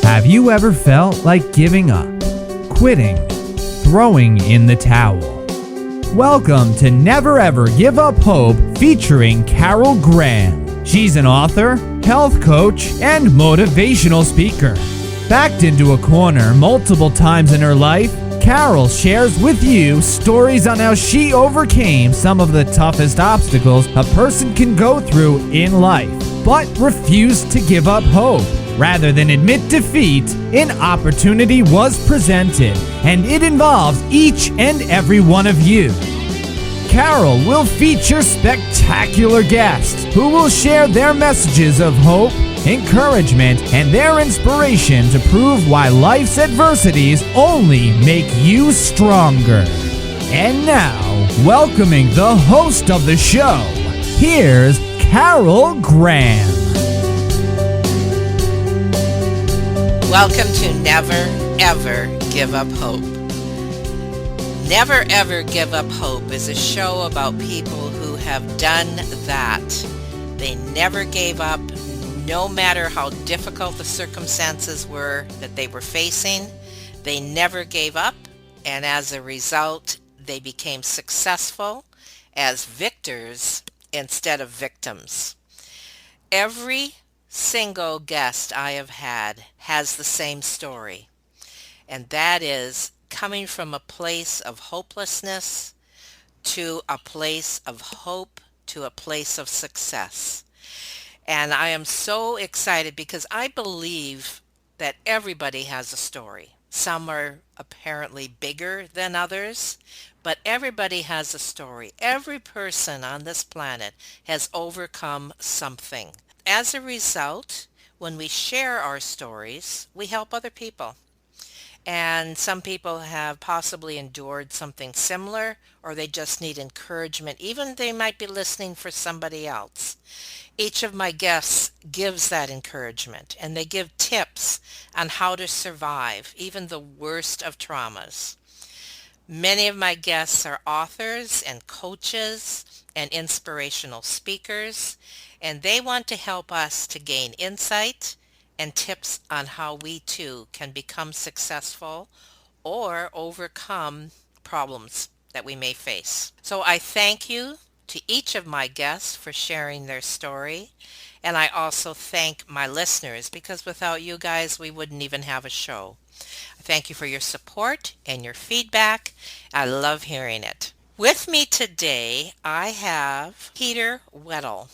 Have you ever felt like giving up, quitting, throwing in the towel? Welcome to Never Ever Give Up Hope featuring Carol Graham. She's an author, health coach, and motivational speaker. Backed into a corner multiple times in her life, Carol shares with you stories on how she overcame some of the toughest obstacles a person can go through in life, but refused to give up hope. Rather than admit defeat, an opportunity was presented, and it involves each and every one of you. Carol will feature spectacular guests who will share their messages of hope, encouragement, and their inspiration to prove why life's adversities only make you stronger. And now, welcoming the host of the show, here's Carol Graham. Welcome to Never Ever Give Up Hope. Never Ever Give Up Hope is a show about people who have done that. They never gave up, no matter how difficult the circumstances were that they were facing. They never gave up, and as a result, they became successful as victors instead of victims. Every single guest I have had has the same story, and that is coming from a place of hopelessness to a place of hope to a place of success. And I am so excited because I believe that everybody has a story. Some are apparently bigger than others, but everybody has a story. Every person on this planet has overcome something. As a result, when we share our stories, we help other people. And some people have possibly endured something similar, or they just need encouragement. Even they might be listening for somebody else. Each of my guests gives that encouragement, and they give tips on how to survive even the worst of traumas. Many of my guests are authors and coaches and inspirational speakers, and they want to help us to gain insight and tips on how we too can become successful or overcome problems that we may face. So I thank you to each of my guests for sharing their story, and I also thank my listeners because without you guys we wouldn't even have a show. I thank you for your support and your feedback. I love hearing it. With me today I have Peter Weddle.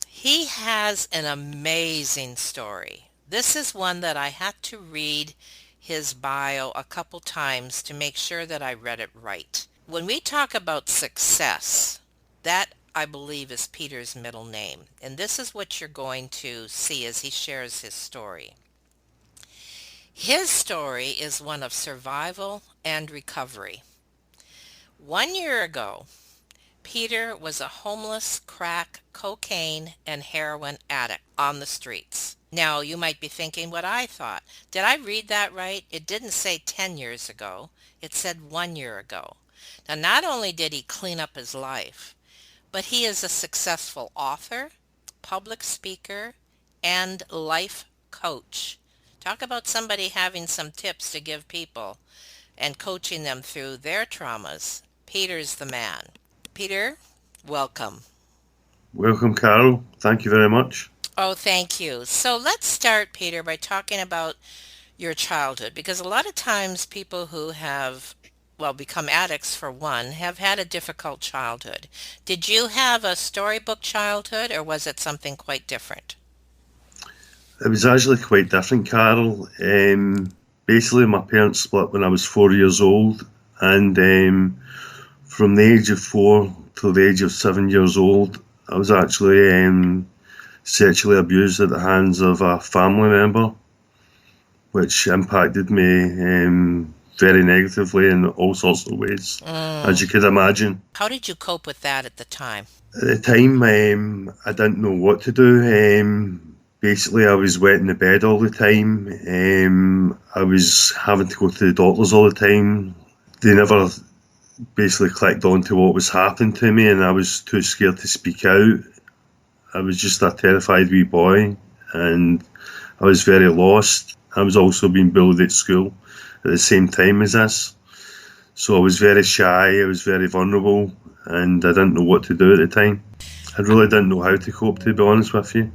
He has an amazing story. This is one that I had to read his bio a couple times to make sure that I read it right. When we talk about success, that I believe is Peter's middle name. And this is what you're going to see as he shares his story. His story is one of survival and recovery. 1 year ago, Peter was a homeless crack, cocaine, and heroin addict on the streets. Now, you might be thinking what I thought. Did I read that right? It didn't say 10 years ago. It said 1 year ago. Now, not only did he clean up his life, but he is a successful author, public speaker, and life coach. Talk about somebody having some tips to give people and coaching them through their traumas. Peter's the man. Peter, welcome. Welcome, Carol. Thank you very much. Oh, thank you. So let's start, Peter, by talking about your childhood, because a lot of times people who have, become addicts for one, have had a difficult childhood. Did you have a storybook childhood, or was it something quite different? It was actually quite different, Carol. Basically, my parents split when I was 4 years old, and from the age of 4 to the age of 7 years old, I was actually sexually abused at the hands of a family member, which impacted me very negatively in all sorts of ways, as you could imagine. How did you cope with that at the time? At the time, I didn't know what to do. Basically, I was wet in the bed all the time. I was having to go to the doctors all the time. They never basically clicked on to what was happening to me, and I was too scared to speak out. I was just a terrified wee boy, and I was very lost. I was also being bullied at school at the same time as this. So I was very shy, I was very vulnerable, and I didn't know what to do at the time. I really didn't know how to cope, to be honest with you.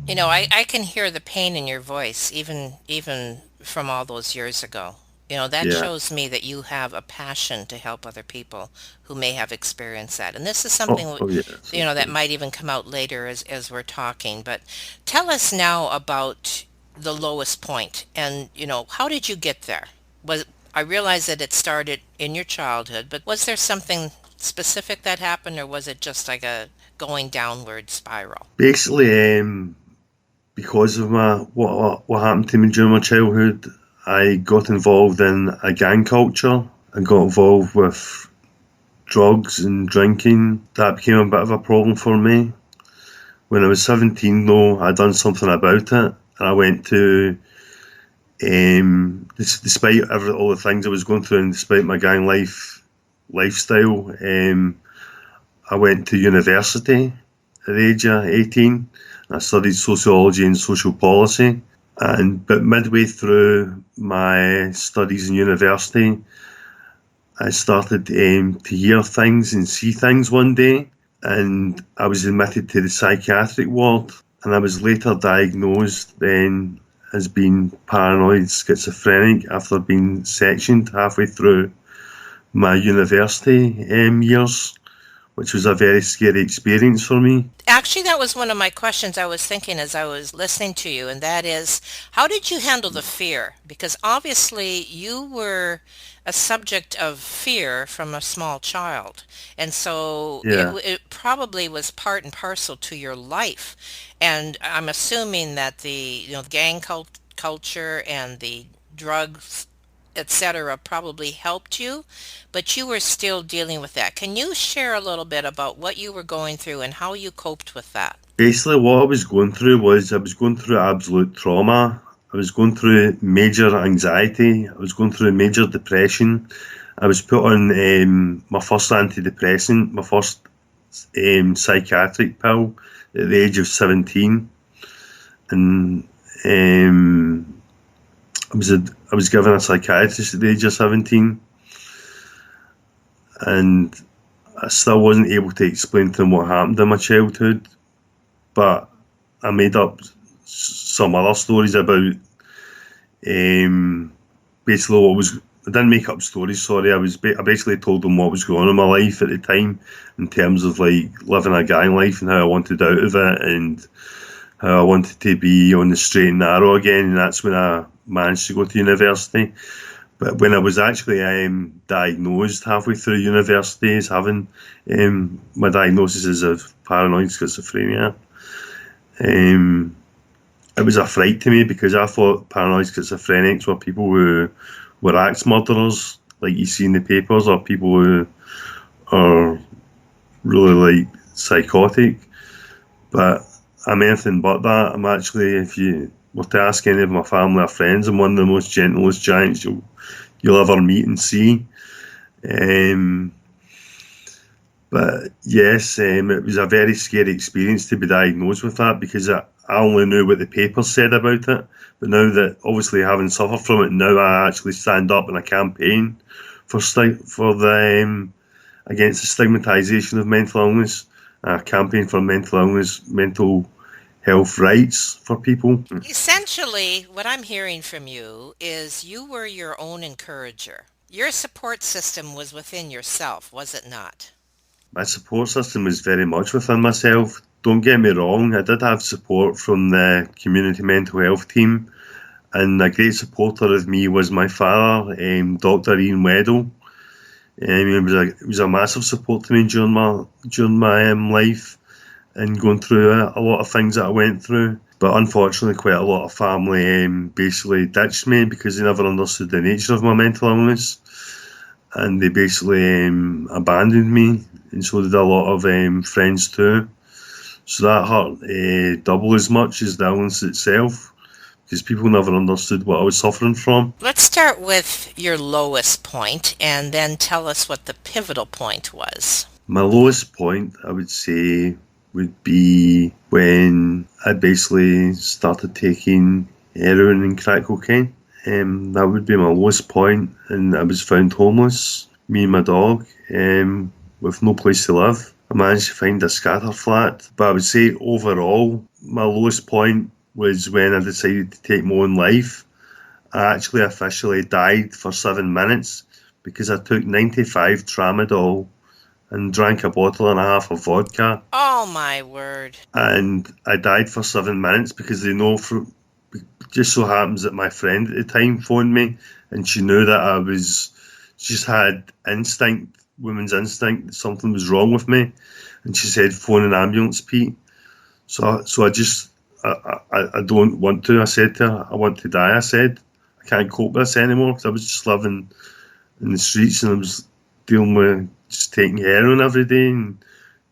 You know, I can hear the pain in your voice, even from all those years ago. You know, that Yeah. shows me that you have a passion to help other people who may have experienced that. And this is Oh, something, oh yeah. you know, that Okay. might even come out later as we're talking. But tell us now about the lowest point and, you know, how did you get there? Was I realize that it started in your childhood, but was there something specific that happened or was it just like a going downward spiral? Basically, because of what happened to me during my childhood, I got involved in a gang culture. I got involved with drugs and drinking. That became a bit of a problem for me. When I was 17, though, I done something about it, and I went to, despite all the things I was going through, and despite my gang lifestyle, I went to university at the age of 18. I studied sociology and social policy. But midway through my studies in university, I started to hear things and see things one day, and I was admitted to the psychiatric ward, and I was later diagnosed then as being paranoid schizophrenic after being sectioned halfway through my university years, which was a very scary experience for me. Actually, that was one of my questions I was thinking as I was listening to you, and that is, how did you handle the fear? Because obviously you were a subject of fear from a small child, and so Yeah, it probably was part and parcel to your life. And I'm assuming that the, you know, culture and the drugs, etc., probably helped you, but you were still dealing with that. Can you share a little bit about what you were going through and how you coped with that? basically what I was going through was I was going through absolute trauma. I was going through major anxiety. I was going through major depression. I was put on my first antidepressant, my first psychiatric pill at the age of 17, and I was given a psychiatrist at the age of 17, and I still wasn't able to explain to him what happened in my childhood. But I made up some other stories about basically what was. I didn't make up stories. Sorry, I basically told them what was going on in my life at the time, in terms of like living a gang life and how I wanted out of it, and how I wanted to be on the straight and narrow again. And that's when I managed to go to university. But when I was actually diagnosed halfway through university as having my diagnosis is of paranoid schizophrenia, um, it was a fright to me because I thought paranoid schizophrenics were people who were axe murderers, like you see in the papers, or people who are really like psychotic. But I'm anything but that. I'm actually, if you were to ask any of my family or friends, I'm one of the most gentlest giants you'll ever meet and see. Um, but yes, it was a very scary experience to be diagnosed with that because I only knew what the papers said about it. But now that obviously having suffered from it, now I actually stand up in a campaign for the against the stigmatisation of mental illness, a campaign for mental health rights for people. Essentially, what I'm hearing from you is you were your own encourager. Your support system was within yourself, was it not? My support system was very much within myself. Don't get me wrong, I did have support from the community mental health team, and a great supporter of me was my father, Dr. Ian Weddle. He was a massive support to me during my life and going through a lot of things that I went through. But unfortunately, quite a lot of family basically ditched me because they never understood the nature of my mental illness, and they basically abandoned me, and so did a lot of friends too. So that hurt double as much as the illness itself, because people never understood what I was suffering from. Let's start with your lowest point and then tell us what the pivotal point was. My lowest point, I would say, would be when I basically started taking heroin and crack cocaine. That would be my lowest point, and I was found homeless, me and my dog, with no place to live. I managed to find a scatter flat, but I would say overall, my lowest point was when I decided to take my own life. I actually officially died for 7 minutes because I took 95 Tramadol and drank a bottle and a half of vodka. Oh my word. And I died for 7 minutes because they know just so happens that my friend at the time phoned me and she knew that she just had woman's instinct, that something was wrong with me. And she said, phone an ambulance, Pete. So I don't want to. I said to her, I want to die. I said, I can't cope with this anymore because I was just living in the streets and I was dealing with just taking heroin every day and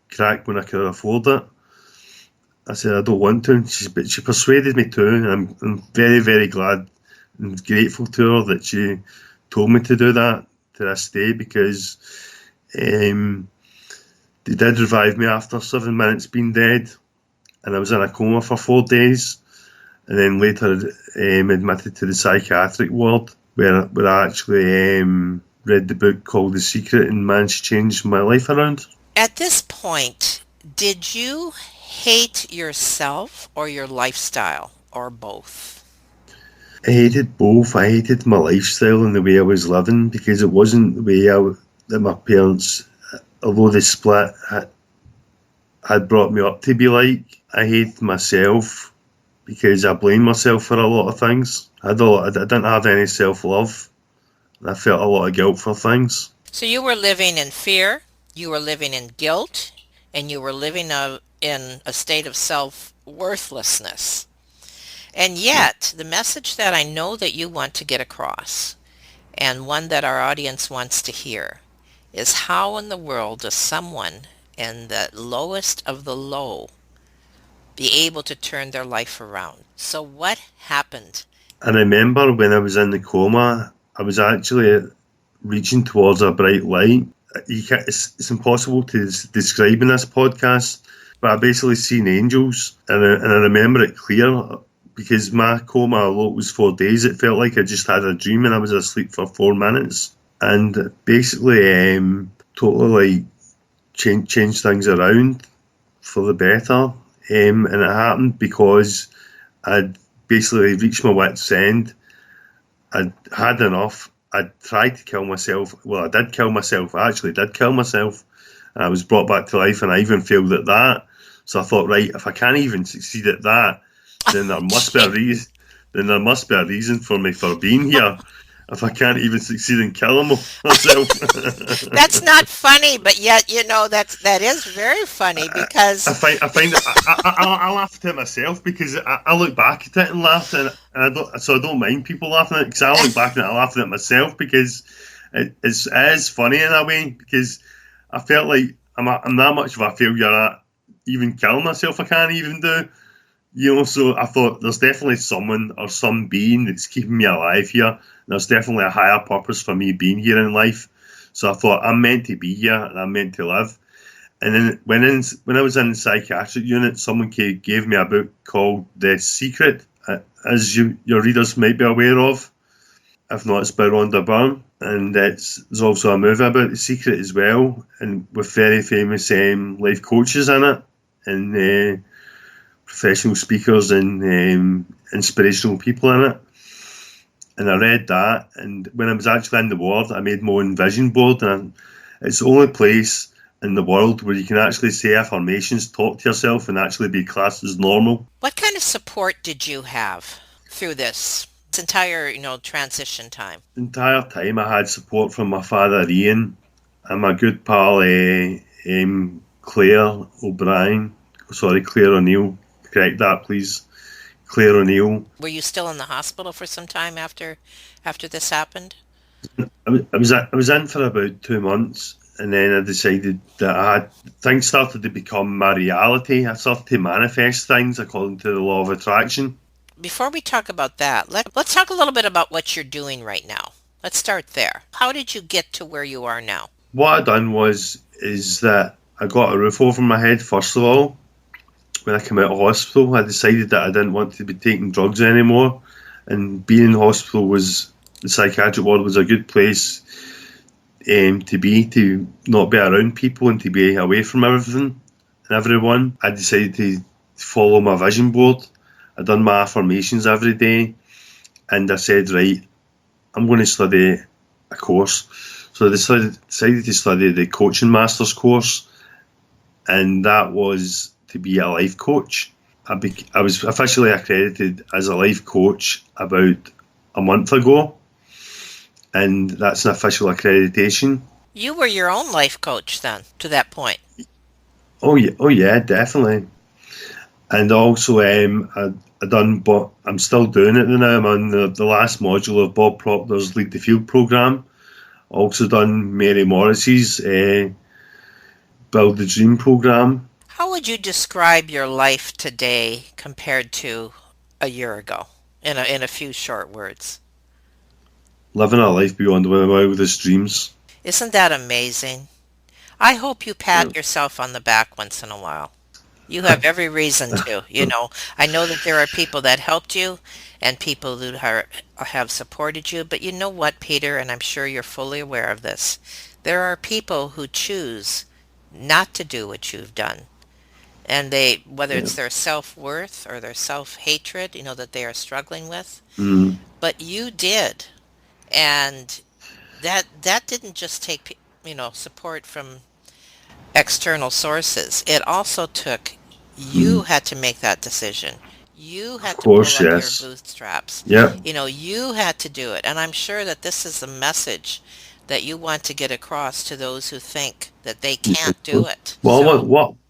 crack when I could afford it. I said, I don't want to. But she persuaded me to, and I'm very, very glad and grateful to her that she told me to do that to this day, because they did revive me after 7 minutes being dead, and I was in a coma for 4 days, and then later admitted to the psychiatric ward where I actually read the book called The Secret and managed to change my life around. At this point, did you hate yourself or your lifestyle, or both? I hated both. I hated my lifestyle and the way I was living, because it wasn't the way that my parents, although they split, had brought me up to be like. I hated myself because I blamed myself for a lot of things. I didn't have any self-love. I felt a lot of guilt for things. So you were living in fear, you were living in guilt, and you were living in a state of self-worthlessness. And yet, the message that I know that you want to get across, and one that our audience wants to hear, is how in the world does someone in the lowest of the low be able to turn their life around? So what happened? I remember when I was in the coma, I was actually reaching towards a bright light. It's impossible to describe in this podcast, but I basically seen angels, and I remember it clear, because my coma, although it was 4 days, it felt like I just had a dream and I was asleep for 4 minutes, and basically totally changed things around for the better. And it happened because I'd basically reached my wit's end. I'd had enough. I tried to kill myself. Well, I did kill myself. I actually did kill myself. And I was brought back to life, and I even failed at that. So I thought, right, if I can't even succeed at that, then there must be a reason. Then there must be a reason for me for being here. If I can't even succeed in killing myself. That's not funny, but yet, that is very funny, because I find I laughed at myself because I look back at it and laugh, and I don't mind people laughing at it, because I look back at it and laughing at myself, because it is funny in a way, because I felt like I'm that much of a failure at even killing myself. I can't even do. So I thought there's definitely someone or some being that's keeping me alive here. There's definitely a higher purpose for me being here in life. So I thought, I'm meant to be here and I'm meant to live. And then when I was in the psychiatric unit, someone gave me a book called The Secret, as your readers might be aware of. If not, it's by Rhonda Byrne. And there's also a movie about The Secret as well, and with very famous life coaches in it, and professional speakers and inspirational people in it. And I read that, and when I was actually in the ward, I made my own vision board, and it's the only place in the world where you can actually say affirmations, talk to yourself, and actually be classed as normal. What kind of support did you have through this entire, transition time? The entire time I had support from my father Ian and my good pal Claire O'Neill. Correct that, please. Claire O'Neill. Were you still in the hospital for some time after this happened? I was in for about 2 months, and then I decided that things started to become my reality. I started to manifest things according to the law of attraction. Before we talk about that, let's talk a little bit about what you're doing right now. Let's start there. How did you get to where you are now? What I done is that I got a roof over my head, first of all. When I came out of hospital, I decided that I didn't want to be taking drugs anymore. and being in hospital the psychiatric ward was a good place to not be around people and to be away from everything and everyone. I decided to follow my vision board. I done my affirmations every day, and I said, right, I'm going to study a course. So I decided to study the coaching master's course, and that was to be a life coach. I was officially accredited as a life coach about a month ago, and that's an official accreditation. You were your own life coach then, to that point. Oh yeah, definitely. And also, I done, but I'm still doing it now. I'm on the last module of Bob Proctor's Lead the Field program. Also done Mary Morris's Build the Dream program. How would you describe your life today compared to a year ago in a few short words? Living a life beyond my wildest dreams. Isn't that amazing? I hope you Yeah. pat yourself on the back once in a while. You have every reason to. I know that there are people that helped you and people who have supported you, but you know what, Peter, and I'm sure you're fully aware of this. There are people who choose not to do what you've done. And whether Yeah. it's their self-worth or their self-hatred, that they are struggling with, Mm. but you did. And that didn't just take, support from external sources. It also took you had to make that decision. You Of had to pull course, up your yes. bootstraps. Yeah. You had to do it. And I'm sure that this is the message that you want to get across to those who think that they can't do it. Well, So,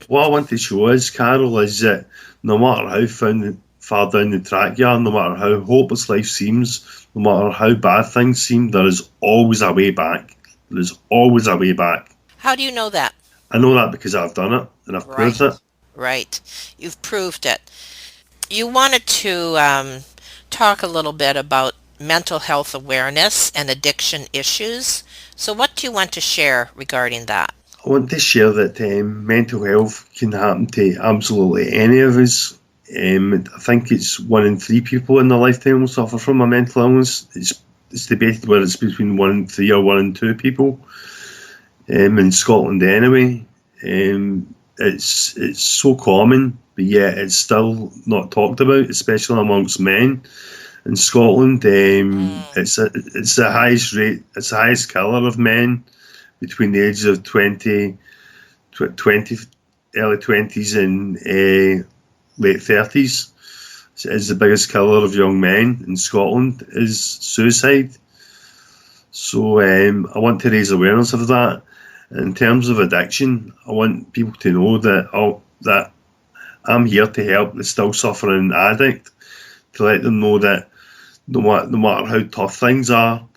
what I want to show is, Carol, is that no matter how far down the track you are, no matter how hopeless life seems, no matter how bad things seem, there is always a way back. There is always a way back. how do you know that? I know that because I've done it and I've proved it. Right. You've proved it. You wanted to talk a little bit about mental health awareness and addiction issues. So, what do you want to share regarding that? I want to share that mental health can happen to absolutely any of us. I think it's 1 in 3 people in their lifetime will suffer from a mental illness. It's debated whether it's between 1 in 3 or 1 in 2 people. In Scotland anyway. It's so common, but yet it's still not talked about, especially amongst men in Scotland. It's the highest rate. It's the highest killer of men between the ages of 20 early 20s and late 30s. It's the biggest killer of young men in Scotland is suicide. So I want to raise awareness of that. In terms of addiction, I want people to know that I'm here to help the still suffering addict, to let them know that no matter how tough things are,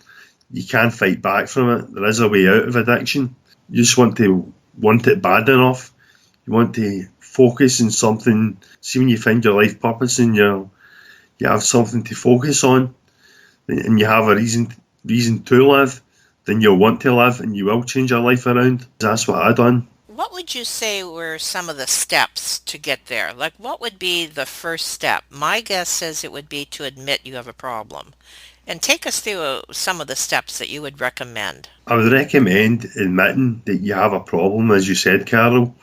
you can fight back from it. There is a way out of addiction. You just want it bad enough. You want to focus on something. See, when you find your life purpose and you have something to focus on, and you have a reason to live, then you'll want to live and you will change your life around. That's what I done. What would you say were some of the steps to get there? Like, what would be the first step? My guess says it would be to admit you have a problem. And take us through some of the steps that you would recommend. I would recommend admitting that you have a problem, as you said, Carol.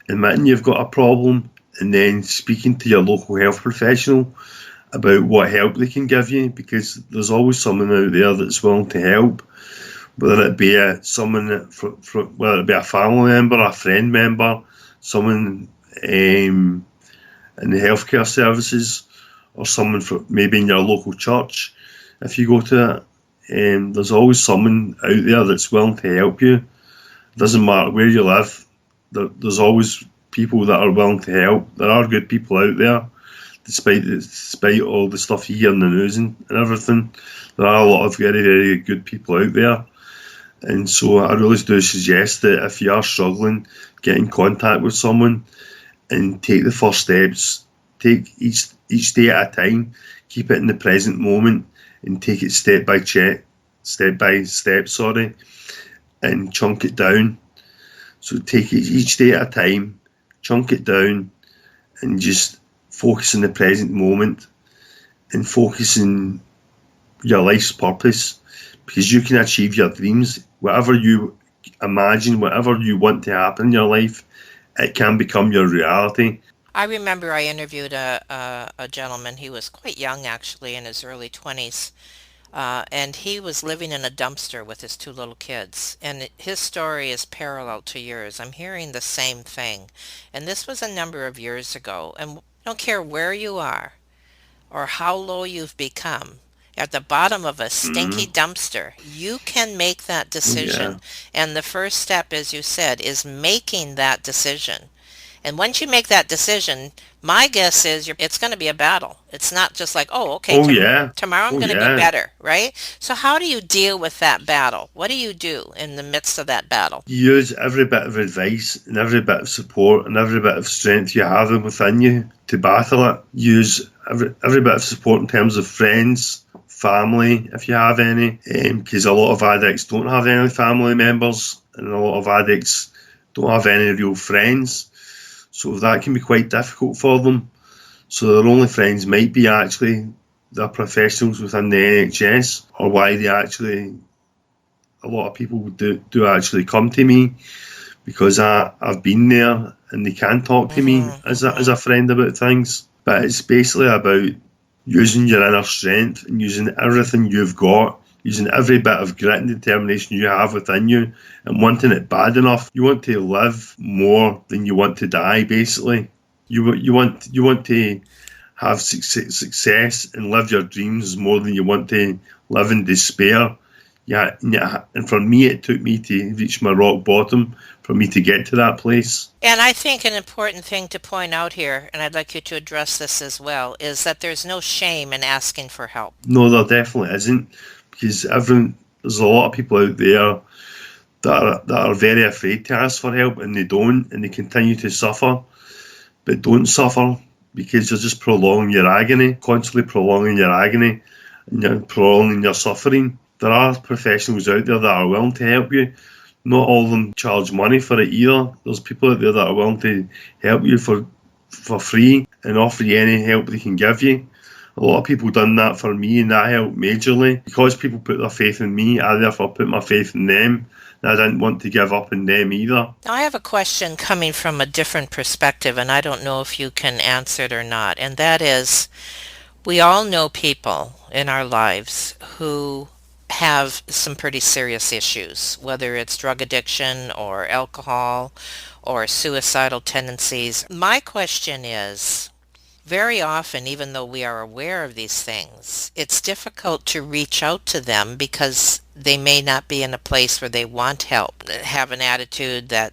Admitting you've got a problem and then speaking to your local health professional about what help they can give you, because there's always someone out there that's willing to help. Whether it be whether it be a family member, a friend member, someone in the healthcare services, or someone maybe in your local church. If you go to it, there's always someone out there that's willing to help you. It doesn't matter where you live. There's always people that are willing to help. There are good people out there, despite all the stuff you hear in the news and everything. There are a lot of very, very good people out there. And so I really do suggest that if you are struggling, get in contact with someone and take the first steps. Take each day at a time. Keep it in the present moment and take it step by step, and chunk it down. So take it each day at a time, chunk it down, and just focus on the present moment and focusing your life's purpose, because you can achieve your dreams. Whatever you imagine, whatever you want to happen in your life, it can become your reality. I remember I interviewed a gentleman. He was quite young, actually, in his early 20s. And he was living in a dumpster with his two little kids. And his story is parallel to yours. I'm hearing the same thing. And this was a number of years ago. And I don't care where you are or how low you've become, at the bottom of a stinky dumpster, you can make that decision. Yeah. And the first step, as you said, is making that decision. And once you make that decision, my guess is it's going to be a battle. It's not just like, oh, okay, Oh yeah. tomorrow I'm Oh going to be yeah. better, right? So how do you deal with that battle? What do you do in the midst of that battle? You use every bit of advice and every bit of support and every bit of strength you have within you to battle it. Use every bit of support in terms of friends, family, if you have any, because a lot of addicts don't have any family members, and a lot of addicts don't have any real friends. So that can be quite difficult for them. So their only friends might be actually their professionals within the NHS, or why they actually, a lot of people do actually come to me, because I've been there and they can talk to me as a friend about things. But it's basically about using your inner strength and using everything you've got, using every bit of grit and determination you have within you, and wanting it bad enough. You want to live more than you want to die, basically. You want to have success and live your dreams more than you want to live in despair. Yeah, and for me, it took me to reach my rock bottom for me to get to that place. And I think an important thing to point out here, and I'd like you to address this as well, is that there's no shame in asking for help. No, there definitely isn't, because there's a lot of people out there that are very afraid to ask for help, and they don't, and they continue to suffer. But don't suffer, because you're just prolonging your agony, constantly prolonging your agony, and you're prolonging your suffering. There are professionals out there that are willing to help you. Not all of them charge money for it either. There's people out there that are willing to help you for free and offer you any help they can give you. A lot of people done that for me, and that helped majorly. Because people put their faith in me, I therefore put my faith in them. And I didn't want to give up on them either. Now, I have a question coming from a different perspective, and I don't know if you can answer it or not. And that is, we all know people in our lives who have some pretty serious issues, whether it's drug addiction or alcohol or suicidal tendencies. My question is, very often, even though we are aware of these things, it's difficult to reach out to them because they may not be in a place where they want help, have an attitude that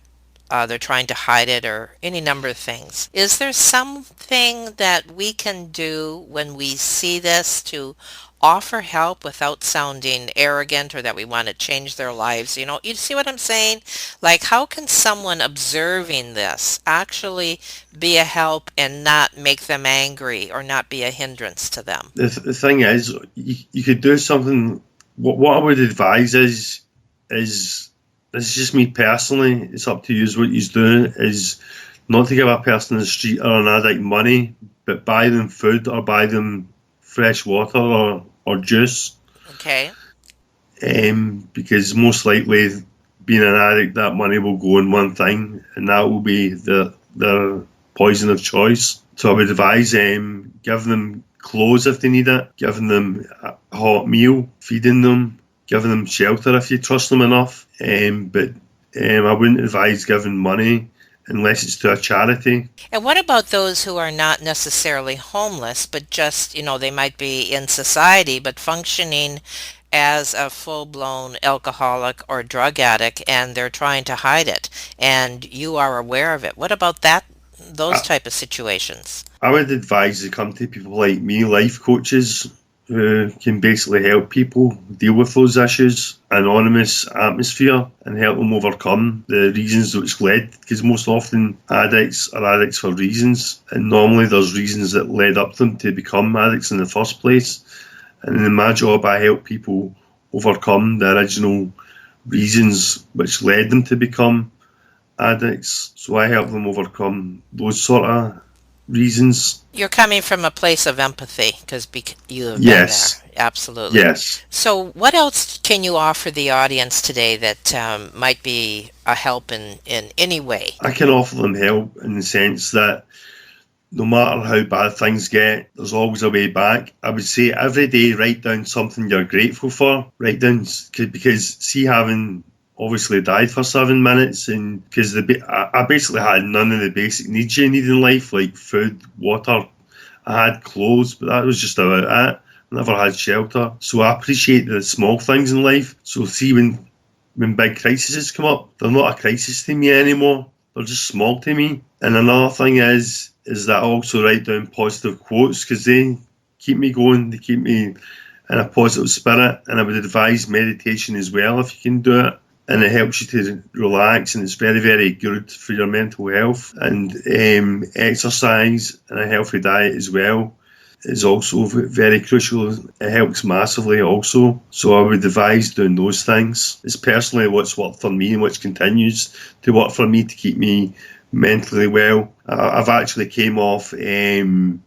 they're trying to hide it, or any number of things. Is there something that we can do when we see this to offer help without sounding arrogant or that we want to change their lives? You see what I'm saying? Like, how can someone observing this actually be a help and not make them angry or not be a hindrance to them? The thing is, you could do something. What I would advise is this is just me personally. It's up to you what you do. Is not to give a person in the street or an addict money, but buy them food or buy them fresh water or juice. Okay. Because most likely, being an addict, that money will go in one thing, and that will be their poison of choice. So I would advise give them clothes if they need it, giving them a hot meal, feeding them, giving them shelter if you trust them enough. But I wouldn't advise giving money unless it's to a charity. And what about those who are not necessarily homeless, but just, they might be in society, but functioning as a full-blown alcoholic or drug addict, and they're trying to hide it, and you are aware of it? What about those type of situations? I would advise to come to people like me, life coaches, who can basically help people deal with those issues, anonymous atmosphere, and help them overcome the reasons which led, because most often addicts are addicts for reasons, and normally there's reasons that led up them to become addicts in the first place. And in my job, I help people overcome the original reasons which led them to become addicts. So I help them overcome those sort of reasons. You're coming from a place of empathy because you have been there. Yes, Absolutely. yes. So, what else can you offer the audience today that might be a help in any way? I can offer them help in the sense that no matter how bad things get, there's always a way back. I would say every day write down something you're grateful for. Write down, because see, having obviously died for 7 minutes, and because I basically had none of the basic needs you need in life, like food, water. I had clothes, but that was just about it. I never had shelter. So I appreciate the small things in life. So see, when big crises come up, they're not a crisis to me anymore. They're just small to me. And another thing is that I also write down positive quotes because they keep me going. They keep me in a positive spirit. And I would advise meditation as well if you can do it. And it helps you to relax, and it's very, very good for your mental health. And exercise and a healthy diet as well is also very crucial. It helps massively also. So I would advise doing those things. It's personally what's worked for me and which continues to work for me to keep me mentally well. I've actually came off 10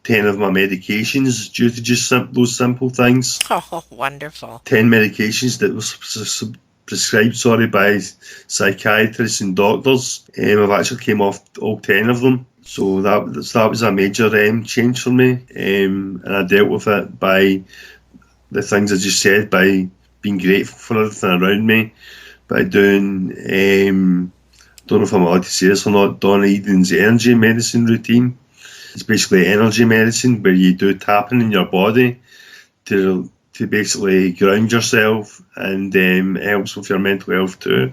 of my medications due to just those simple things. Oh, wonderful. 10 medications that was prescribed by psychiatrists and doctors. I've actually came off all 10 of them. So that was a major change for me. And I dealt with it by the things I just said, by being grateful for everything around me, by doing, don't know if I'm allowed to say this or not, Donna Eden's energy medicine routine. It's basically energy medicine where you do tapping in your body to basically ground yourself, and it helps with your mental health too.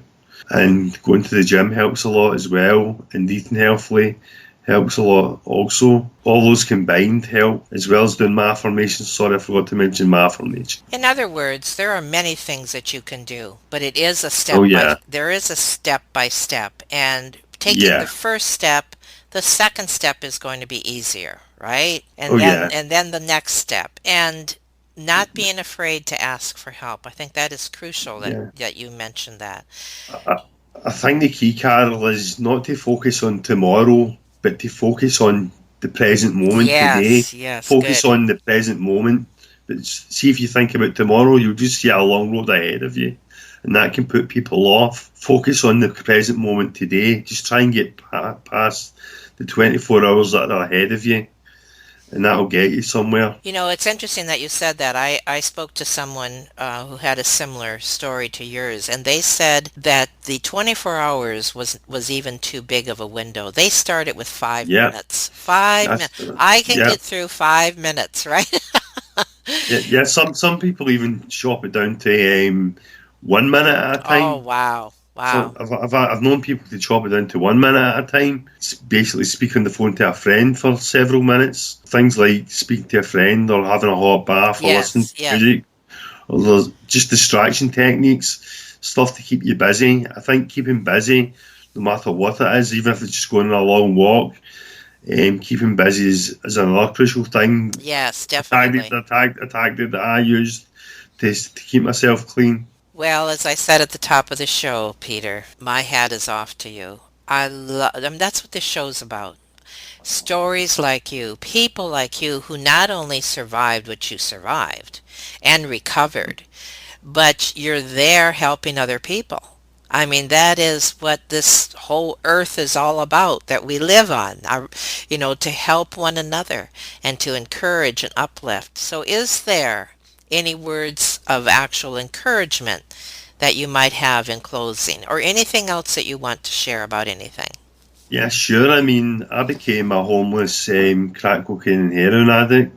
And going to the gym helps a lot as well, and eating healthily helps a lot also. All those combined help, as well as doing my affirmations. Sorry, I forgot to mention my affirmation. In other words, there are many things that you can do, but it is a there is a step by step, and taking the first step, the second step is going to be easier, right? And then the next step, and not being afraid to ask for help. I think that is crucial that you mentioned that. I think the key, Carol, is not to focus on tomorrow, but to focus on the present moment today. Yes, focus on the present moment. But see, if you think about tomorrow, you'll just see a long road ahead of you, and that can put people off. Focus on the present moment today. Just try and get past the 24 hours that are ahead of you, and that'll get you somewhere. You know, it's interesting that you said that. I spoke to someone who had a similar story to yours, and they said that the 24 hours was even too big of a window. They started with 5 minutes. 5 minutes. I can get through 5 minutes, right? Some people even chop it down to 1 minute at a time. Oh, wow. Wow. So I've known people to chop it down to 1 minute at a time. It's basically speak on the phone to a friend for several minutes. Things like speaking to a friend or having a hot bath or listening to music. Or there's just distraction techniques, stuff to keep you busy. I think keeping busy, no matter what it is, even if it's just going on a long walk, keeping busy is another crucial thing. Yes, definitely. A tactic that I used to keep myself clean. Well, as I said at the top of the show, Peter, my hat is off to you. That's what this show's about. Stories like you, people like you who not only survived what you survived and recovered, but you're there helping other people. I mean, that is what this whole earth is all about, that we live on, to help one another and to encourage and uplift. So is there any words of actual encouragement that you might have in closing, or anything else that you want to share about anything? Yeah, sure. I mean, I became a homeless crack cocaine and heroin addict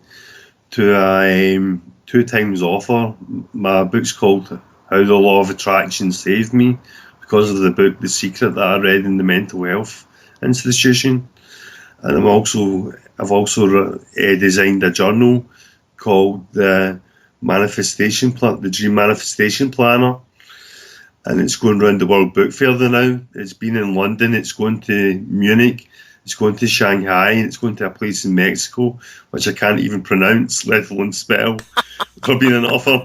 to a 2 times offer. My book's called How the Law of Attraction Saved Me, because of the book The Secret that I read in the mental health institution. And I've also designed a journal called the Dream Manifestation Planner, and it's going around the World Book Fair now. It's been in London, it's going to Munich, it's going to Shanghai, and it's going to a place in Mexico which I can't even pronounce, let alone spell, for being an author.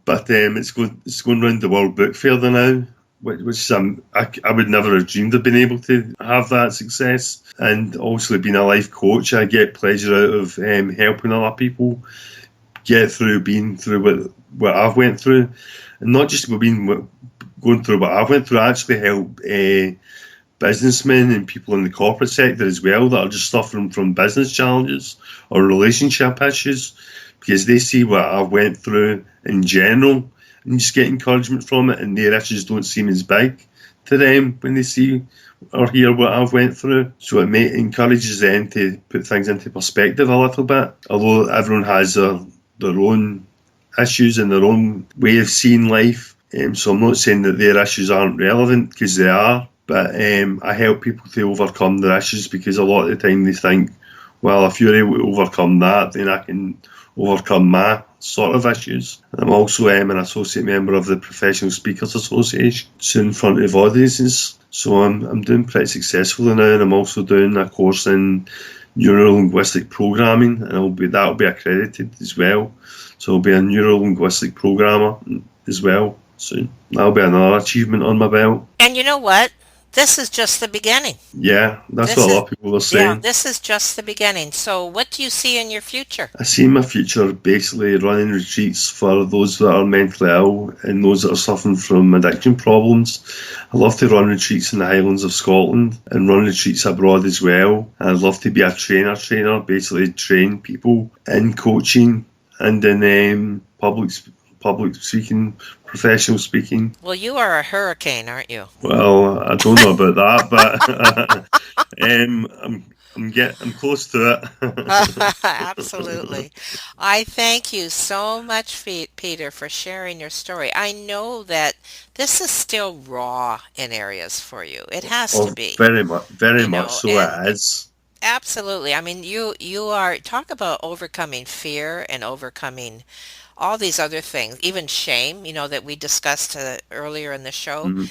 But it's going around the World Book Fair now which I would never have dreamed of being able to have that success. And also being a life coach, I get pleasure out of helping other people get through being through what I've went through, and not just going through what I've went through. I actually help businessmen and people in the corporate sector as well that are just suffering from business challenges or relationship issues, because they see what I've went through in general and just get encouragement from it, and their issues don't seem as big to them when they see or hear what I've went through. So it encourages them to put things into perspective a little bit, although everyone has their own issues and their own way of seeing life. So I'm not saying that their issues aren't relevant, because they are, but I help people to overcome their issues, because a lot of the time they think, well, if you're able to overcome that, then I can overcome my sort of issues. And I'm also an associate member of the Professional Speakers Association, so in front of audiences. So I'm doing pretty successfully now, and I'm also doing a course in neuro-linguistic programming, and that'll be accredited as well. So I'll be a neuro-linguistic programmer as well soon. That'll be another achievement on my belt. And you know what? This is just the beginning. Yeah, that's what a lot of people are saying. Yeah, this is just the beginning. So what do you see in your future? I see my future basically running retreats for those that are mentally ill and those that are suffering from addiction problems. I love to run retreats in the Highlands of Scotland and run retreats abroad as well. I'd love to be a trainer, basically train people in coaching and in public speaking, professional speaking. Well, you are a hurricane, aren't you? Well, I don't know about that, but I'm close to it. Absolutely. I thank you so much, Peter, for sharing your story. I know that this is still raw in areas for you. It has to be. Very much so it is. Absolutely. I mean, you are, talk about overcoming fear and overcoming all these other things, even shame, that we discussed earlier in the show. Mm-hmm.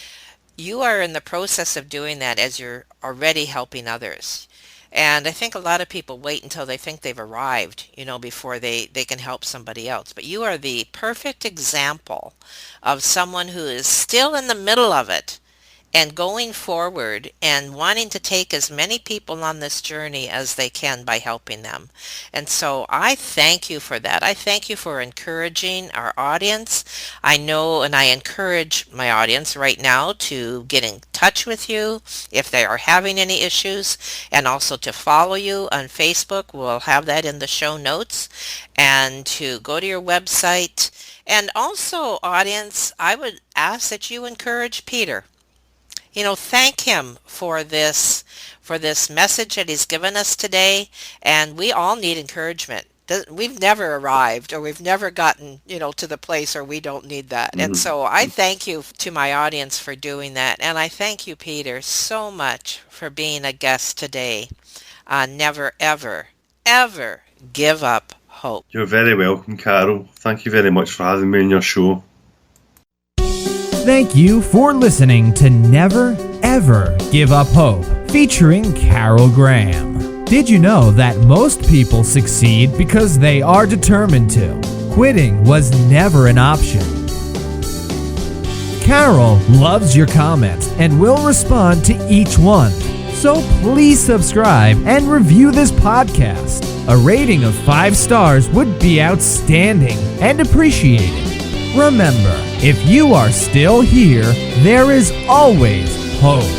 You are in the process of doing that as you're already helping others. And I think a lot of people wait until they think they've arrived, before they can help somebody else. But you are the perfect example of someone who is still in the middle of it and going forward and wanting to take as many people on this journey as they can by helping them. And so I thank you for that. I thank you for encouraging our audience. I know, and I encourage my audience right now to get in touch with you if they are having any issues, and also to follow you on Facebook. We'll have that in the show notes, and to go to your website. And also, audience, I would ask that you encourage Peter. Thank him for this message that he's given us today. And we all need encouragement. We've never arrived, or we've never gotten, to the place where we don't need that. Mm-hmm. And so I thank you to my audience for doing that. And I thank you, Peter, so much for being a guest today on Never, Ever, Ever Give Up Hope. You're very welcome, Carol. Thank you very much for having me on your show. Thank you for listening to Never, Ever Give Up Hope, featuring Carol Graham. Did you know that most people succeed because they are determined to? Quitting was never an option. Carol loves your comments and will respond to each one. So please subscribe and review this podcast. A rating of 5 stars would be outstanding and appreciated. Remember, if you are still here, there is always hope.